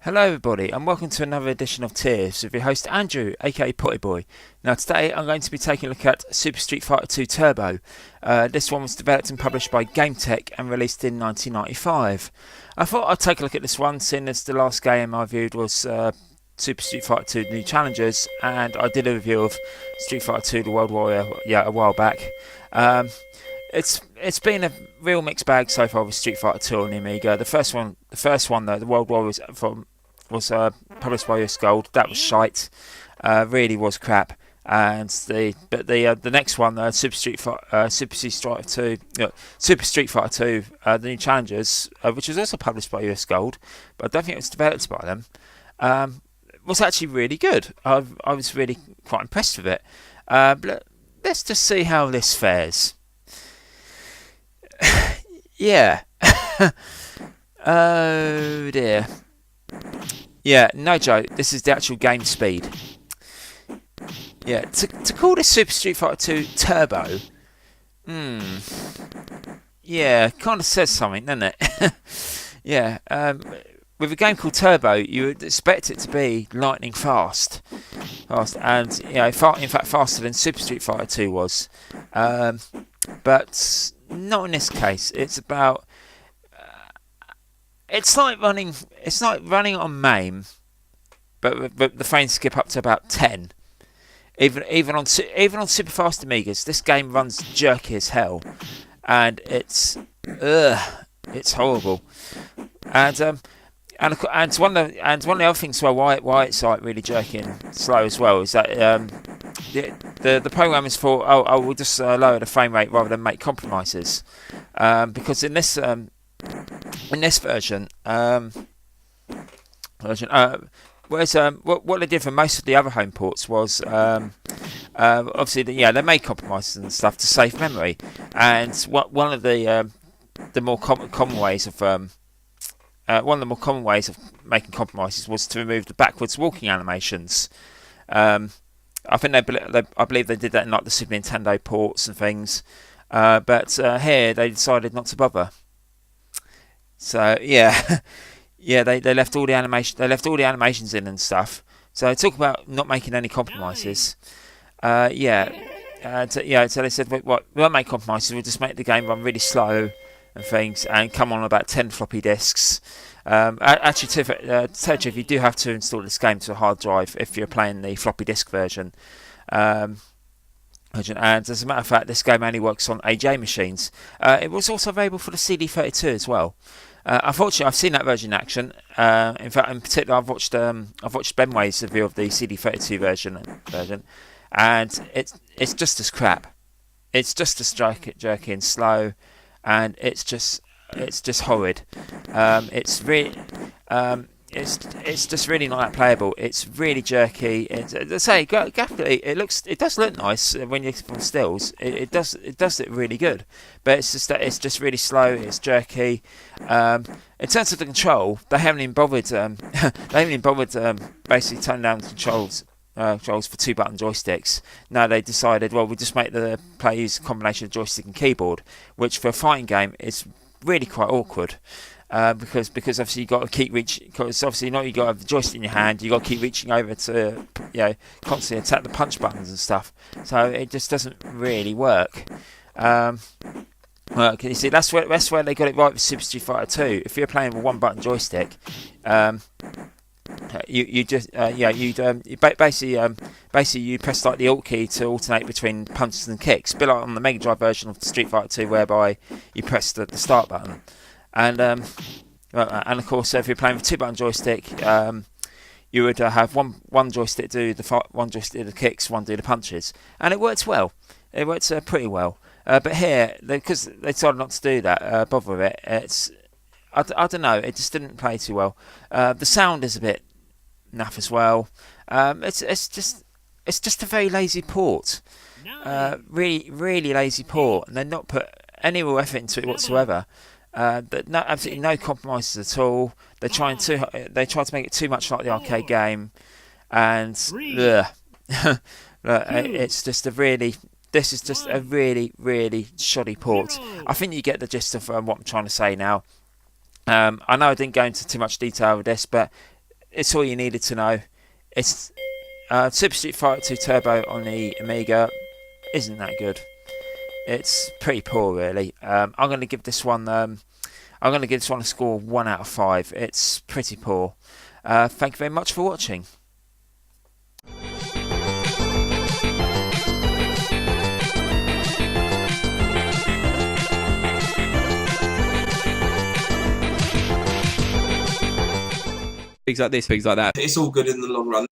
Hello everybody and welcome to another edition of T.E.A.R.S with your host Andrew aka Pottyboy. Now today I'm going to be taking a look at Super Street Fighter 2 Turbo. This one was developed and published by GameTech and released in 1995. I thought I'd take a look at this one, seeing as the last game I reviewed was Super Street Fighter 2 New Challengers, and I did a review of Street Fighter 2 The World Warrior a while back. It's been a real mixed bag so far with Street Fighter 2 on the Amiga. The first one though, The World Warrior was published by US Gold. That was shite, really was crap. And the next one, Super Street Fighter 2, the New Challengers, which was also published by US Gold, but I don't think it was developed by them, was actually really good. I was really quite impressed with it. But let's just see how this fares. Yeah. Oh dear. Yeah, no joke. This is the actual game speed. Yeah, to call this Super Street Fighter 2 Turbo, yeah, kind of says something, doesn't it? Yeah, with a game called Turbo, you would expect it to be lightning fast, and in fact faster than Super Street Fighter 2 was, but not in this case. It's about. It's like running on MAME, but the frames skip up to about 10. Even on super fast Amigas, this game runs jerky as hell, and it's horrible. And one of the other things why it's like really jerky and slow as well is that the program is for we'll just lower the frame rate rather than make compromises, because in this version, whereas what they did for most of the other home ports was obviously they made compromises and stuff to save memory, and one of the more common ways of making compromises was to remove the backwards walking animations. I believe they did that in like the Super Nintendo ports and things, but here they decided not to bother. So yeah, they left all the animation. They left all the animations in and stuff. So talk about not making any compromises. So they said, we won't make compromises. We'll just make the game run really slow and things, and come on about 10 floppy disks. Actually, to tell you, if you do have to install this game to a hard drive if you're playing the floppy disk version. And as a matter of fact, this game only works on AJ machines. It was also available for the CD32 as well. Unfortunately, I've seen that version in action. In fact, in particular, I've watched Benway's review of the CD32 version, and it's just as crap. It's just as jerky and slow, and it's just horrid. It's just really not that playable. It's really jerky. Graphically, it does look nice when you're from stills. It does look really good, but it's just really slow. It's jerky. In terms of the control, they haven't even bothered. Basically turning down the controls for 2-button joysticks. No, they decided, well, we'll just make the player use a combination of joystick and keyboard, which for a fighting game is really quite awkward. Because obviously you got to keep reaching. Because obviously you got to have the joystick in your hand. You got to keep reaching over to constantly attack the punch buttons and stuff. So it just doesn't really work. Well, you see, that's where they got it right with Super Street Fighter 2. If you're playing with 1-button joystick, basically you press like the Alt key to alternate between punches and kicks. A bit like on the Mega Drive version of Street Fighter 2, whereby you press the start button. And of course, if you're playing with 2-button joystick, you would have one joystick do one joystick do the kicks, one do the punches, and it works well. It works pretty well. But here, because they decided not to do that, bother with it. I don't know. It just didn't play too well. The sound is a bit naff as well. It's just a very lazy port. Really lazy port, and they've not put any real effort into it whatsoever. Absolutely no compromises at all. They try to make it too much like the arcade game, and it's just a really. This is just a really shoddy port. I think you get the gist of what I'm trying to say now. I know I didn't go into too much detail with this, but it's all you needed to know. It's Super Street Fighter 2 Turbo on the Amiga isn't that good. It's pretty poor, really. I'm going to give this one. I'm going to give this one a score of 1 out of 5. It's pretty poor. Thank you very much for watching. Things like this, things like that. It's all good in the long run.